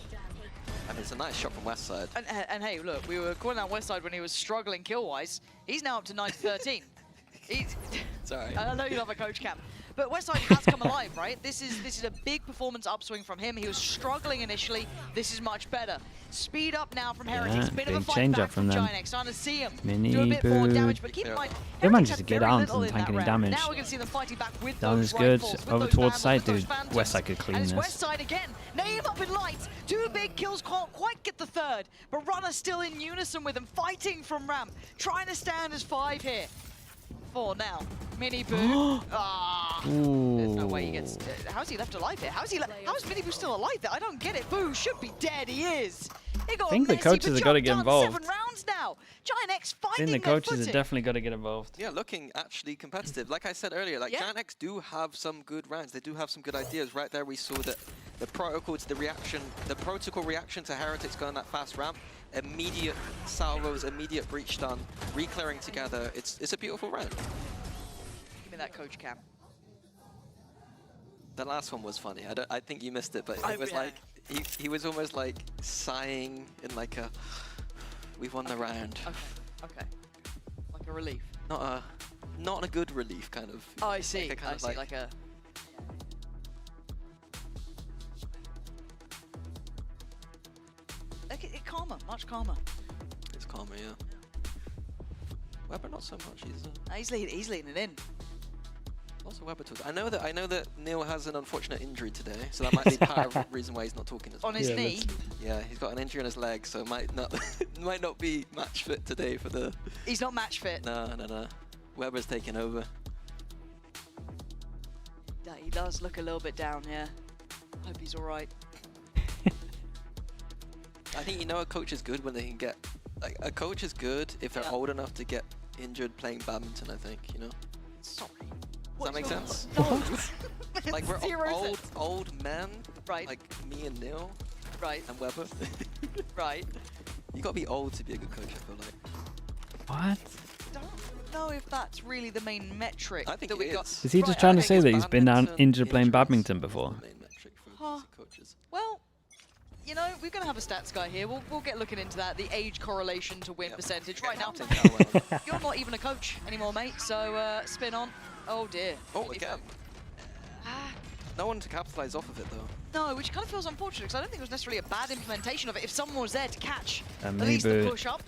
I mean, it's a nice shot from Westside. And hey, look, we were calling out Westside when he was struggling kill-wise. He's now up to 9-13. Sorry. I know you love a coach cam, but Westside has come alive, right? This is a big performance upswing from him. He was struggling initially. This is much better. Speed up now from Heretics. Bit of a big fight change back up from them. Giant X. Starting to see him Mini do a bit more boo. damage, but keep in mind, They Heretics managed had to get very out little and in tank that any round. damage. Now we're going to see them fighting back with Down those is good. rifles, with Over those towards vandals, side, with those dude. phantoms. Westside could clean And it's this. Westside again. Name up in lights. 2 big kills, can't quite get the 3rd, but Runner still in unison with him, fighting from ramp, trying to stand as 5 here. 4 now. Mini Boo. There's no way he gets. How's he left alive here? How is Mini Boo still alive there? I don't get it. Boo should be dead. He is. He got I think the messy, coaches but have got to get done involved. 7 rounds now. Giant X I finding think the their coaches have footing. definitely got to get involved. Yeah, looking actually competitive. Like I said earlier, like Yeah. Giant X do have some good rounds. They do have some good ideas. Right there, we saw that the protocol to the reaction, the protocol reaction to Heretics going that fast ramp, immediate salvos, immediate breach stun, re-clearing together. It's a beautiful round. Give me that coach cam. The last one was funny. I think you missed it, but it was yeah. like he was almost like sighing in like a we won the round. Okay. Like a relief. Not a good relief kind of. Oh, I see. Like a kind I of see. Like a. Like calmer, much calmer. It's calmer, yeah. Weber not so much. He's leading it in. Also Weber talks. I know that Neil has an unfortunate injury today, so that might be part of the reason why he's not talking as On much. his knee. Yeah, he's got an injury on his leg, so might not be match fit today for the. He's not match fit. No. Weber's taking over. Yeah, he does look a little bit down, yeah. Hope he's alright. I think a coach is good when they can get like a coach is good if they're old enough to get injured playing badminton. I think Sorry. Does that make sense? No. Like we're Zero old sense. old men, Right. Like me and Neil Right. and Weber. Right. You gotta be old to be a good coach. I feel like. What? Don't know if that's really the main metric I think that it we got. is. Is he Right, just trying I to say think that it's he's been down badminton injured playing injuries badminton is before? the main metric for Huh. coaches. Well, we're going to have a stats guy here. We'll get looking into that, the age correlation to win percentage. Right now, Take that one. you're not even a coach anymore, mate, so spin on. Oh, dear. Oh, again. No one to capitalize off of it, though. No, which kind of feels unfortunate, because I don't think it was necessarily a bad implementation of it. If someone was there to catch at Maybe least the push up.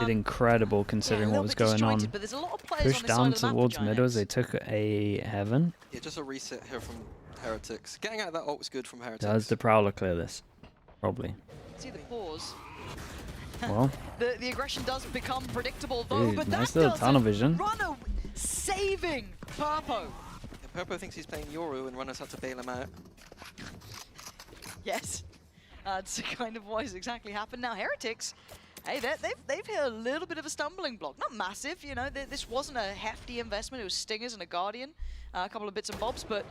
did incredible Yeah, a considering little what was bit going on. disjointed, but there's a lot of players Push on this down side of the map for towards Giant middle as X. they took a heaven. Yeah, just a reset here from Heretics. Getting out of that ult was good from Heretics. Does the Prowler clear this? Probably. See the pause. Well, The aggression does become predictable, though, dude, but nice that little tunnel vision. Runner saving Purpo. Yeah, Purpo thinks he's playing Yoru and runners had to bail him out. Yes, that's kind of what has exactly happened. Now Heretics, hey, they've hit a little bit of a stumbling block. Not massive, this wasn't a hefty investment. It was Stingers and a Guardian, a couple of bits and bobs, but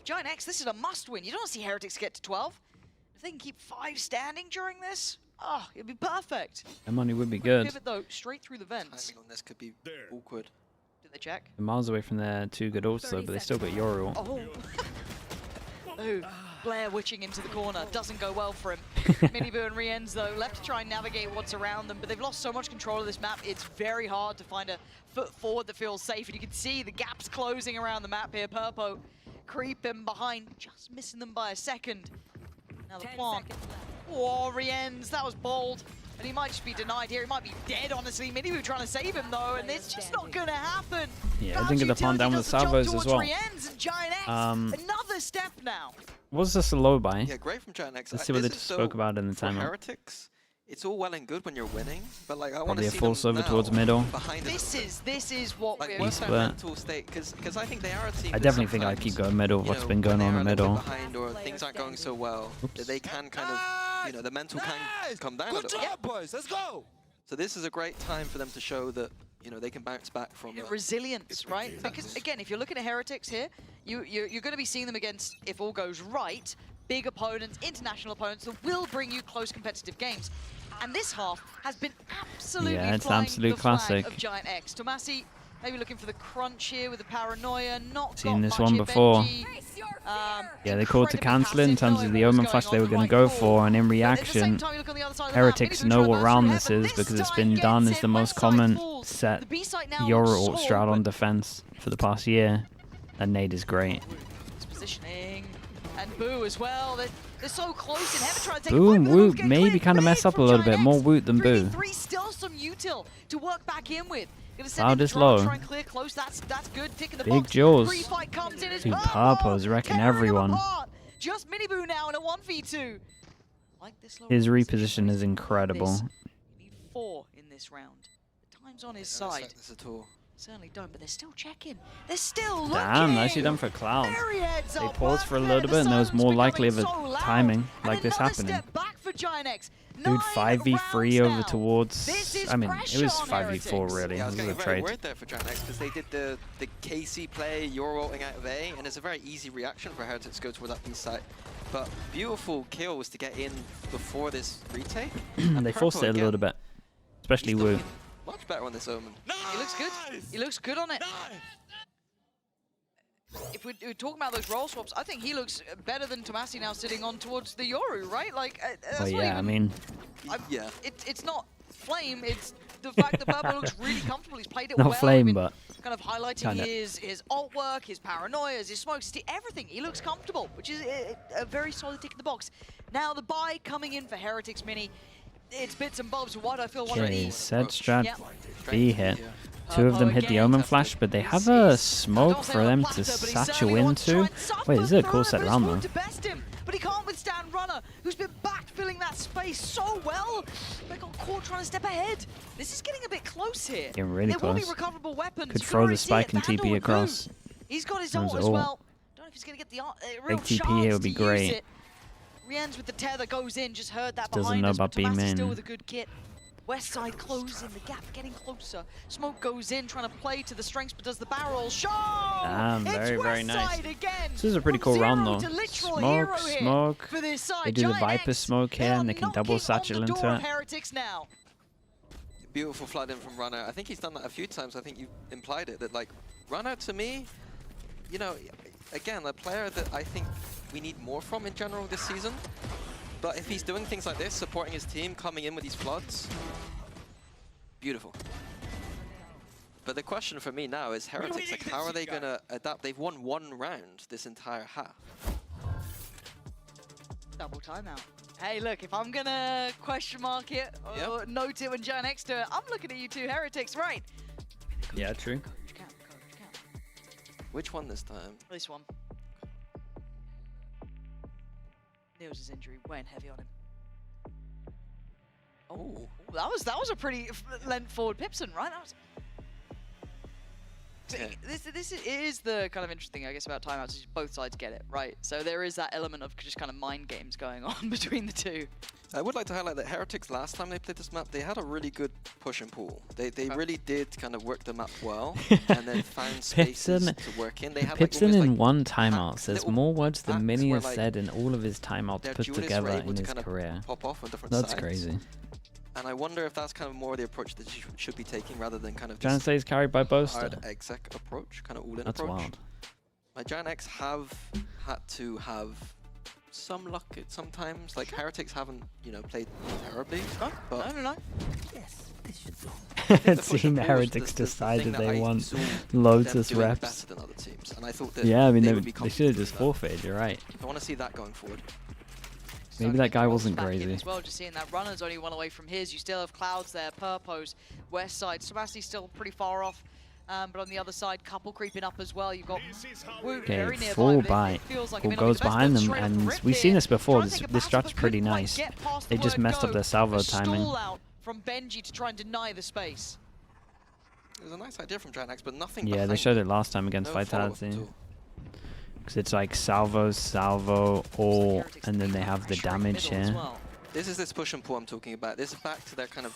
Giant X, this is a must-win. You don't want to see Heretics get to 12. If they can keep 5 standing during this, it'd be perfect. That money would be good. Pivot, though, straight through the vents. Timing on this could be awkward. Did they check? They're miles away from their 2 good ults though, but they still got Yoru. Oh. Ooh, Blair witching into the corner. Doesn't go well for him. Miniboo and Rienz, though, left to try and navigate what's around them, but they've lost so much control of this map, it's very hard to find a foot forward that feels safe. And you can see the gaps closing around the map here. Purpo creeping behind, just missing them by a second. Now the plant. Oh, Rienz, that was bold. And he might just be denied here. He might be dead, honestly. Minibu trying to save him, though, and it's just not going to happen. Yeah, I didn't get the farm down with the salvos as well. Another step now. Was this a low buy? Yeah, great from Giant X. Let's see what they spoke about in the timeout. Heretics, it's all well and good when you're winning, but like I want Probably to a see false them over now towards middle. behind This is what like we're what's their split. mental state? Because I think they are a team. I that definitely think I sometimes, keep going middle. you What's know, been going when on they in the are a little middle. bit behind or things aren't going so well, that they can kind of, you know, the mental can come down a Good little. job, boys. Let's go. So this is a great time for them to show that, you know, they can bounce back from that. resilience, right? Because again, if you're looking at Heretics here, you're going to be seeing them against, if all goes right, big opponents, international opponents that will bring you close competitive games. And this half has been absolutely it's flying absolute the flag classic. of Giant X. Tomasi maybe looking for the crunch here with the paranoia. Not Seen got this much one here. before. Benji, Yeah, they called to incredibly cancel it in passive, terms of knowing the what was Omen going flash they on were going right to go ball. for, and in But at the same reaction, time, you look on the other side of the map, Heretics Minibu know trying what to round bounce this through is heaven, because but it's this been time done gets as the it. most Westside common falls. set The B-side now Euro on ult strat Soul, on but defense for the past year. And nade is great. it's positioning. And Boo as well. They're so close in heaven trying to take Boom, a fight, Woot but maybe cleared kind of mess big up a from little Giant bit. More X. Woot than Boo. 3v3, still some util to work back in with. Gonna Wow, send in this Drone, low. try and clear close. That's good. Tick in the Big box. Jaws. Pre-fight comes in as Dude, Purple, Papo's wrecking tearing 'em everyone. apart. Just Minibu now in a 1v2. Like this low His reposition reposition is incredible. You need 4 in this round. The time's on his side. This at all. Certainly don't, but they're still checking. They're still looking. Damn, nicely done for Cloud. Very heads They up paused work for a there. little The bit, and there was silence more likely of a becoming so loud. timing And like this another happening. Step back for Giant X. Dude, 9 5v3 rounds over now. towards... This is I mean, it pressure was on 5v4 Heretics. really. Yeah, I was It was getting a very trade. worried there for Giant X because they did the KC play, you're ulting out of A, and it's a very easy reaction for Heretics to go toward that B site. But beautiful kills to get in before this retake. And they forced it a little bit. Especially He's Wu. looking much better on this Omen. He looks good. He looks good on it. If we're talking about those role swaps, I think he looks better than Tomasi now sitting on towards the Yoru, right? Like, that's Well, not yeah, even, I mean, Yeah. it's not Flame, it's the fact that Purple looks really comfortable. He's played it not well. Flame, We've been but... kind of highlighting Kinda. his ult work, his paranoias, his smokes, everything. He looks comfortable, which is a very solid tick in the box. Now the buy coming in for Heretics Mini. It's bits and bobs. Why do I feel one of Okay, these? said strat Yep. B hit. Two of them hit the Omen flash, but they have a smoke for them to satchel into. Wait, this is a cool set round though. To best him, but he can't withstand Runner, who's been backfilling that space so well. They got caught trying to step ahead. This is getting a bit close here. Getting really there will be close. recoverable weapons. Could You throw already the see spike it. and Vandal TP would across. move. He's got his There's ult as ult. well. Don't know if he's going to get the real Big TP chance here would be to use great. it. Rien's with the tether goes in, just heard that Doesn't behind know us, about but Tomasi B-main. still with a good kit. West side closing, the gap getting closer. Smoke goes in, trying to play to the strengths, but does the barrel show? Damn, It's very, very West nice. side again. This is a pretty From cool round zero though. to literal hero Smoke, here smoke. for this side. They do the Giant Viper X, smoke here, and they can double knocking on satchel the door into of it. Heretics now. Beautiful flood in from Runner. I think he's done that a few times. I think you implied it, that like, Runner to me, you know, again, a player that I think we need more from in general this season. But if he's doing things like this, supporting his team, coming in with these floods, beautiful. But the question for me now is Heretics, like, how are they going to adapt? They've won 1 round this entire half. Double timeout. Hey, look, if I'm gonna question mark it or note it when Giant X do it, I'm looking at you two Heretics, right? Yeah, true. Count. Which one this time? This one. Niels' injury weighing heavy on him. Oh. That was a pretty length forward Pipson, right? That was. Yeah. This is the kind of interesting, I guess, about timeouts is both sides get it, right? So there is that element of just kind of mind games going on between the two. I would like to highlight that Heretics, last time they played this map, they had a really good push and pull. They really did kind of work the map well, and then found spaces to work in. They had Pipson like, in one timeout says little more words than packs Mini where, has like, said in all of his timeouts their put duelists together were able in to his kind of career. pop off on different That's sides. crazy. And I wonder if that's kind of more the approach that you should be taking rather than kind of Giant just X carried by Boaster. hard exec approach, kind of all-in That's approach. wild. My Giant X have had to have some luck at sometimes. Like Heretics haven't, you know, played terribly. But No. Yes, this should do. I think the push Team and pull is Heretics the decided thing that they I want saw Lotus them doing reps. better than other teams, and I thought that Yeah, I mean, they would be they should have comfortable just with that. forfeited, you're right. I want to see that going forward. Maybe that guy wasn't back in crazy. as well, just seeing that runner's only one away from his. You still have Clouds there, Purpose, West Side. Tomasi's still pretty far off, but on the other side, couple creeping up as well. You've got Woot Okay, very nearby. full but it bite. feels like Who it may not be goes the best, behind but them, straight off the and rip we've seen here, this before. trying to take a This battle, strat's but pretty couldn't quite nice. get past They the just word messed up go. their salvo A timing. stall out from Benji to try and deny the space. It was a nice idea from Giant X, but nothing Yeah, they behind showed it last time against No follow-up Vitality. at all. Because it's like salvo, salvo, all, Heretics and then they lead have the pressure in damage middle as here. well. This is this push and pull I'm talking about. This is back to their kind of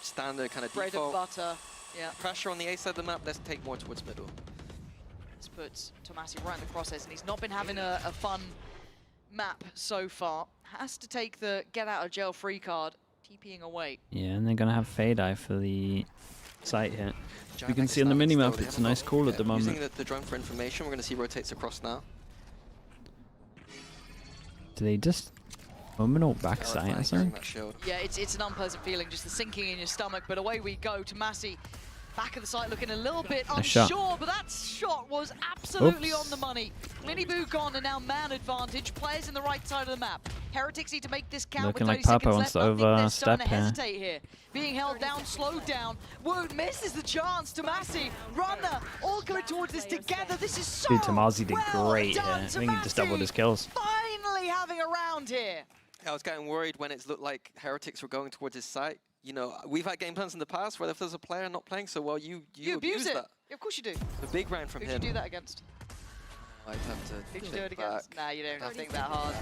standard kind of Bread and default butter. Yeah. pressure on the A side of the map. Let's take more towards middle. This puts Tomasi right in the crosshairs, and he's not been having a fun map so far. Has to take the get out of jail free card, TPing away. Yeah, and they're going to have Fade Eye for the site hit. You Giant can X see on the standing minimap, still. They it's a haven't nice got- call at the Using moment. the drone for information, we're going to see rotates across now. Do they just moment or back Terrifying, site or getting something? that shield. Yeah, it's an unpleasant feeling, just the sinking in your stomach, but away we go. Tomasi, back of the site, looking a little bit Nice shot. unsure, but that shot was absolutely Oops. on the money. Miniboo gone, and now man advantage. Players in the right side of the map. Heretics need to make this count Looking with like 30 Papa seconds wants left. to I think they're overstep starting to here. hesitate here. Being held down, slowed down. Woot misses the chance. Tomasi, Runner, all coming towards this together. This is so Dude, Tomasi did well great done, here. I think he just doubled Tomasi. his kills. Finally having a round here. I was getting worried when it looked like Heretics were going towards his site. You know, we've had game plans in the past where if there's a player not playing so well, you abuse it. that. Yeah, of course you do. A big round from Who'd you him. do that against? I'd have to Who'd you think do it against? back. Nah, you don't have to think that hard.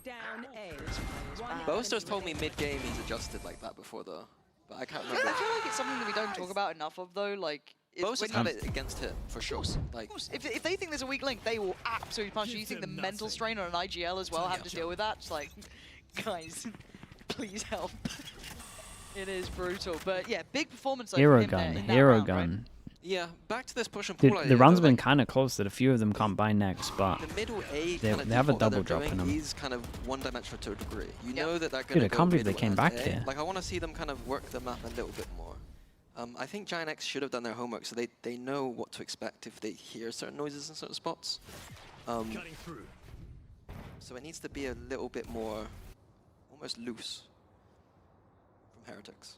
Down A. Boaster's told me mid-game he's adjusted like that before though, but I can't I remember. feel like it's something that we don't talk about enough of though. Like, Boaster's when had you- it against him for sure. Like, Of course, if they think there's a weak link, they will absolutely punch you. You think the mental strain on an IGL as well, having to deal with that? It's like, guys, please help. It is brutal, but yeah, big performance. Over Hero him there gun, in that hero round, right? gun. yeah, back to this push and Dude, pull idea. the run's though, been like, kind of close that a few of them can't buy next, but the middle A They- kind of they have a default that double they're drop in doing them. is kind of one-dimensional to a degree. You Yep. know that they're Dude, going to I go can't believe they middle came and back A. here. Like, I want to see them kind of work the map a little bit more. I think Giant X should have done their homework, so they know what to expect if they hear certain noises in certain spots. Cutting through. So it needs to be a little bit more, almost loose from Heretics.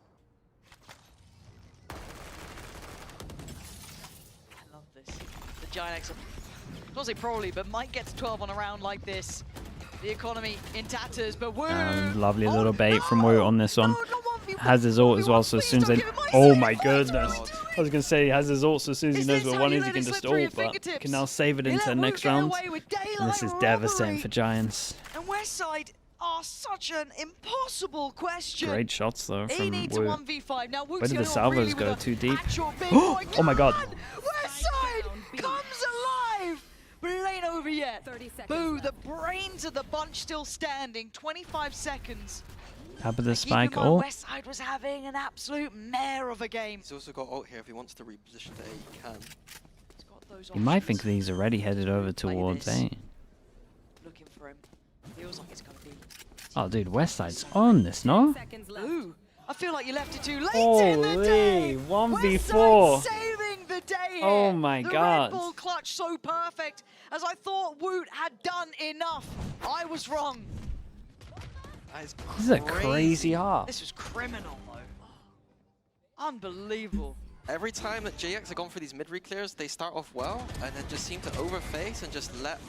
I love this. The Giant X, not say probably, but might get to 12 on a round like this. The economy in tatters, but Woo! lovely Oh, little bait from Woo on this one. No, not 1v1, Has his ult as well, so as soon as they... please don't give him Oh my my save. goodness. I was going to say, he has his ult, so as soon as he Is knows this what how one you is, he let can it just slip through your ult, but fingertips? can now save it You into let the Woo next get round. away with And daylight this is devastating robbery. for Giants. And Westside are such an impossible question. Great shots, though, They from need to Woo. 1v5. Now, Where Woot's did the only one salvos really go? with a Too deep? actual big Oh boy. my god. Westside comes alive, but it ain't over yet. 30 seconds Boo, left. the brains of the bunch still standing. 25 seconds. Top of the Keep in spike mind, ult. Westside was having an absolute mare of a game. He's also got ult here if he wants to reposition to A, he can. He's got those You might options. think that he's already headed over Play towards this. A. Looking for him. Feels like it's gonna be. Oh, dude, Westside's on this, no? Seconds left. Ooh, I feel like you left it too late in the day. Holy, 1v4. Westside saving the day here. Oh my the God. Red Bull clutch so perfect, as I thought Woot had done enough. I was wrong. That is This is a crazy half. This was criminal, though. Unbelievable. Every time that JX have gone for these mid re-clears, they start off well, and then just seem to overface and just let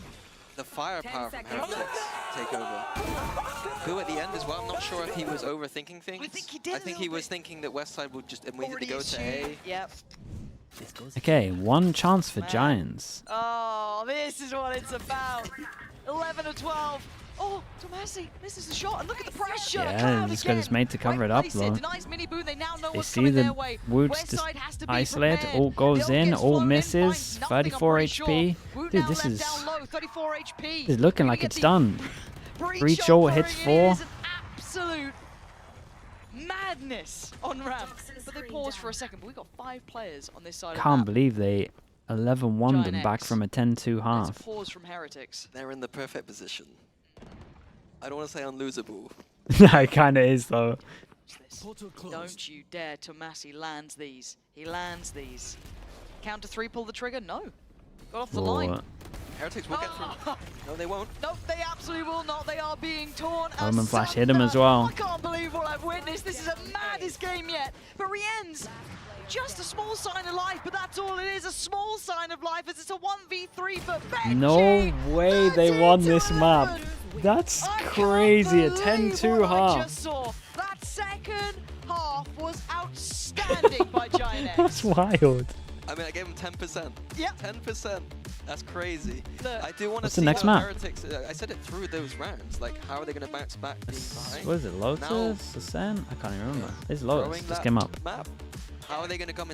the firepower from 10 seconds Heretics take over. Who at the end as well, I'm not sure if he was overthinking things. I think he did I a think little he was bit. thinking that Westside would just immediately Already go to A. assumed. Yep. This goes. Okay, one chance for Man. Giants. Oh, this is what it's about. 11 to 12. Oh, Tomasi misses the shot, and look at the pressure. Yeah, Cloud he's got his again. mate to cover it up, Place though. Denies Miniboo. They now know They what's see coming the their way. Woot's just Westside has to be isolate, prepared. ult goes They'll in, get ult flown in, misses, find nothing, I'm 34 pretty HP. sure. Woot Dude, now this left is... down low, 34 HP. This is looking We like get it's the done. Breach shot ult for hits it. 4. It is an absolute madness on ramp. But they paused for a second, but we've got 5 players on this side of the Can't map. believe they 11-1'd them Giant back X. from a 10-2 It's half. a pause from Heretics. They're in the perfect position. I don't want to say unlosable. It kind of is, though. Watch this. Portal closed. Don't you dare. Tomasi lands these. He lands these. Count to 3, pull the trigger? No. Got off the line. Or Heretics will get through. No, they won't. Nope, they absolutely will not. They are being torn. Roman Flash hit him as well. I can't believe what I've witnessed. This is the maddest game yet. But Rien's just a small sign of life, but that's all it is, a small sign of life as it's a 1v3 for Benji. No way they won this map. That's crazy. A 10-2 half. Just saw. That second half was outstanding by Giant That's X. wild. I mean, I gave him 10%. Yep. 10%. That's crazy. Look, I do want to what's see the next how map? Heretics. I said it through those rounds. Like, how are they going to bounce back being behind? What is it? Lotus? Ascent? I can't even remember. It's Lotus. Throwing Just that came up. map. How are they going to come